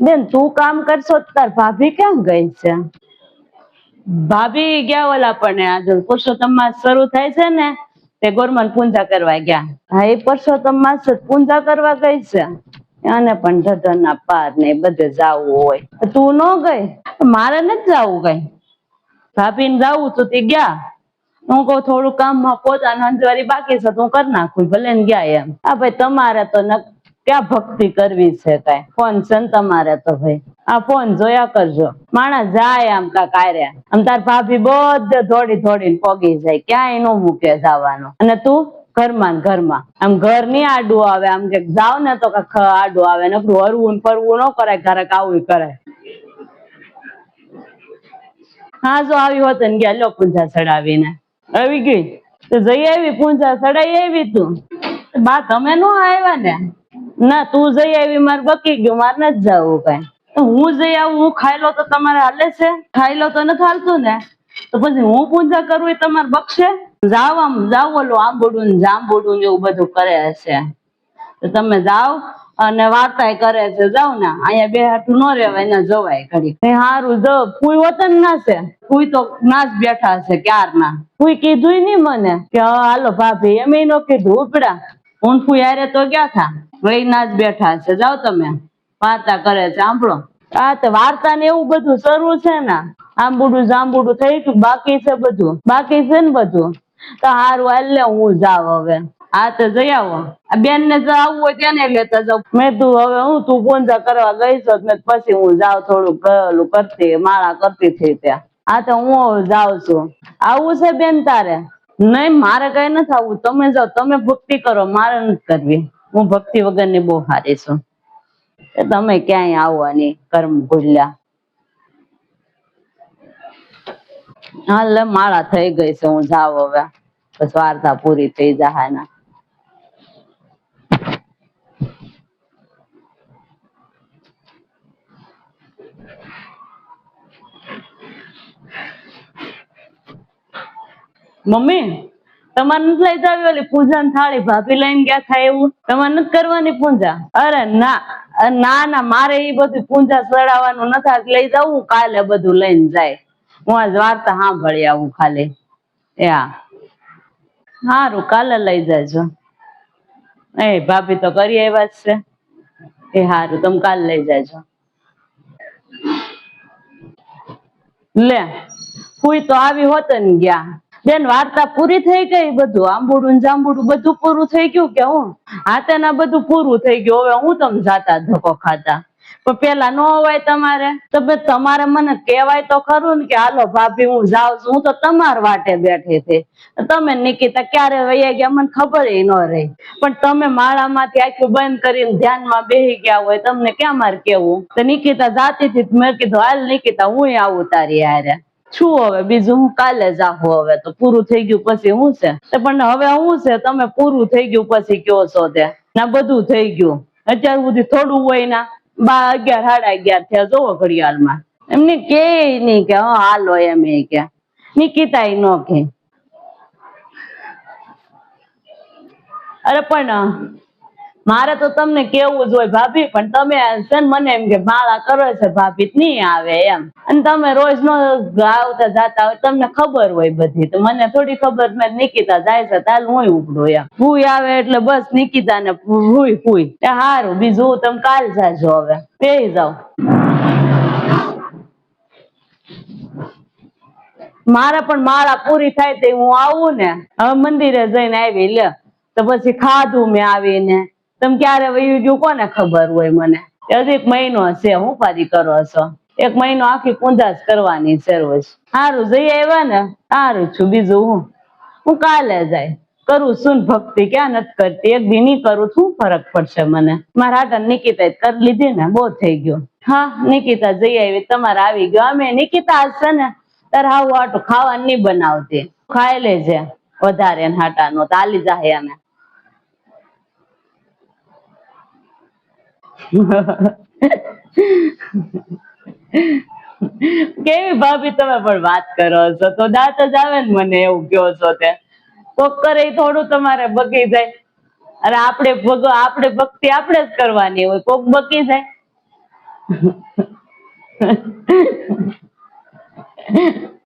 બેન તું કામ કરશો તાર ભાભી ક્યાં ગઈ છે? ભાભી ગયા ઓલા પણ આજે પુરુષોત્તમ માસ શરૂ થાય છે ને તે ગોરમાન પૂજા કરવા ગયા. હા એ પુરુષોત્તમ માસ પૂજા કરવા ગઈ છે. અને પણ ધધના પાર ને બધે જાવું હોય તું ન ગઈ? મારે નથી જાવું કઈ. ભાભી ને જાવું તો તે ગયા. હું કઉ થોડું કામમાં પોતાનું અંજવારી બાકી છે તો હું કરી નાખું ભલે ને ગયા એમ. હા ભાઈ તમારે તો ક્યાં ભક્તિ કરવી છે કઈ ફોન છે ને તમારે તો ભાઈ આ ફોન જોયા કરજો. માણસ જાય આમ કા કાર્ય આમ તાર ભાભી બધે દોડી દોડીને પોગી જાય ક્યાંય નો મૂકે જવાનું. અને તું ઘરમાં ઘરમાં આમ ઘર ની આડું આવે આમ કે જાવ ને તો આડું આવે ને હરવું ફરવું ન કરાય ઘરે આવું કરાય. હા જો આવી હોત ને ગયા લો પૂંજા ચડાવીને આવી ગઈ તો જઈ આવી પૂંજા ચડાઈ આવી તું બા તમે નો આવ્યા ને? ના તું જઈ આવી મારે બકી ગયું મારે નથી જવું કઈ. હું જઈ આવું હું ખાઈ લો તો તમારે હાલે છે? ખાઈ લો તો નથી હાલતું ને તો પછી હું પૂજા કરું એ તમારે બકશે? જાવ આમ જાવ ઓલું આંબોડું ને જાંબોડું ને એવું બધું કરે છે તો તમે જાઓ અને વાર્તા કરે છે. જાવ ને અહીંયા બે હાથું ન રેવાય ને જવાય ઘડી સારું જો ફૂઈ વતન ના છે ફૂઈ તો નાચ બેઠા છે ક્યાર ના. ફૂઈ કીધું નઈ મને કે હાલો ભાભી એમ નો કીધું ઉપડા હું ફૂઈ હારે તો ગયા થા વહી નાચ બેઠા છે. જાઓ તમે વાર્તા કરે છે સાંભળો. હા તો વાર્તા ને એવું બધું શરૂ છે ને આંબુડું જાંબુડું થઈ ગયું બાકી છે બધું બાકી છે ને બધું તો હારું હાલ હું જાવ હવે. હા તો જઈ આવો. આ બેન ને જો આવવું હોય તેને લેતા જાવ. મેં તું હવે હું તું પૂજા કરવા ગઈ છો પછી હું જાઉં થોડું ઘરેલું કરતી માળા કરતી થઈ ત્યાં. હા તો હું જાઉં છું. આવું છે બેન તારે? નહીં મારે કઈ નથી આવવું તમે જાઓ તમે ભક્તિ કરો મારે નથી કરવી. હું ભક્તિ વગર ની બહુ હારી છું. તમે ક્યાંય આવવાની કર્મ ભૂલ્યા. હા માળા થઈ ગઈ છે હું જાવ હવે બસ વાર્તા પૂરી થઈ જાય ને. મમ્મી તમારે નથી લઈ જાવી ઓલી પૂજા ની થાળી ભાભી લઈને ગયા થાય એવું? તમારે નથી કરવાની પૂજા? અરે ના ના ના મારે એ બધું પૂજા ચડાવવાનું નથી લઈ જવું. કાલે બધું લઈને જાય હું આજ વાર્તા સાંભળી આવું ખાલી. એ હા સારું કાલે લઈ જજો. એ ભાભી તો કરી આવ્યા જ છે. એ સારું તમે કાલે લઈ જજો. લે ફૂઈ તો આવી હોત ને ગયા. બેન વાર્તા પૂરી થઈ ગઈ બધું આંબુડું જાંબુડું બધું પૂરું થઈ ગયું કે હું? હાથે ના બધું પૂરું થઈ ગયું હવે હું તમે જાતા ધક્કો ખાતા પણ પેલા ન હોવાય તમારે? તમારે મને કહેવાય તો ખરું ને કે હાલો ભાભી હું જાઉં છું. હું તો તમાર વાટે બેઠી હતી તમે નિકિતા ક્યારે વૈયા ગયા મને ખબર ન રહી. પણ તમે માળા માંથી આખું બંધ કરીને ધ્યાનમાં બેસી ગયા હોય તમને ક્યાં મારે કેવું? તો નિકિતા જાતી હતી મેં કીધું હાલ નિકિતા હું આવું તારી હારે. શું હવે બીજું હું કાલે જાહું હવે તો પૂરું થઈ ગયું પછી હું છે પણ હવે હું છે તમે પૂરું થઈ ગયું પછી કયો છો તે ના બધું થઈ ગયું અત્યાર સુધી થોડું હોય ના 11 સાડા 11 થયા જોવો ઘડિયાળમાં. એમને કે નઈ કે હાલો એમ કે નિકિતા નો કે. અરે પણ મારે તો તમને કેવું જ હોય ભાભી પણ તમે છે ને મને એમ કે માળા કરે છે ભાભી નહીં આવે એમ. અને તમે રોજ નો આવતા જાતા હોય તમને ખબર હોય બધી તો મને થોડી ખબર. મેં નિકિતા જાય છે તાલ હું ઉપડું એમ. ફૂઈ આવે એટલે બસ નિકિતા ને ફૂઈ હારું બીજું તમે કાલ જાજો હવે પેઈ જાવ. મારે પણ માળા પૂરી થાય તે હું આવું ને હવે મંદિરે જઈને આવી લે તો પછી ખાધું મેં આવીને. તમે ક્યારે વયું ગયું કોને ખબર હોય મને. હજી 1 મહિનો છે હું પારી કરો છો 1 મહિનો આખી પૂજા જ કરવાની છે રોજ. સારું જઈ આવ્યા ને સારું છું બીજું હું કાલે જાય કરું શું ભક્તિ ક્યાં નથી કરતી. એક દી ની કરું શું ફરક પડશે મને? મારા હાટા નિકિતા કરી લીધી ને બહુ થઈ ગયું. હા નિકિતા જઈ આવી તમારે આવી ગયો. અમે નિકિતા હશે ને તારે હાવ આટું ખાવા નહી બનાવતી ખાઈ લેજે વધારે હાટા નો તાલી જાહે અમે. કેવી ભાભી તમે પણ વાત કરો છો તો દાંત જ આવે ને મને એવું કયો છો તે કોક કરે થોડું તમારે બગી જાય. અરે આપણે ભક્તિ આપણે જ કરવાની હોય કોક બકી જાય.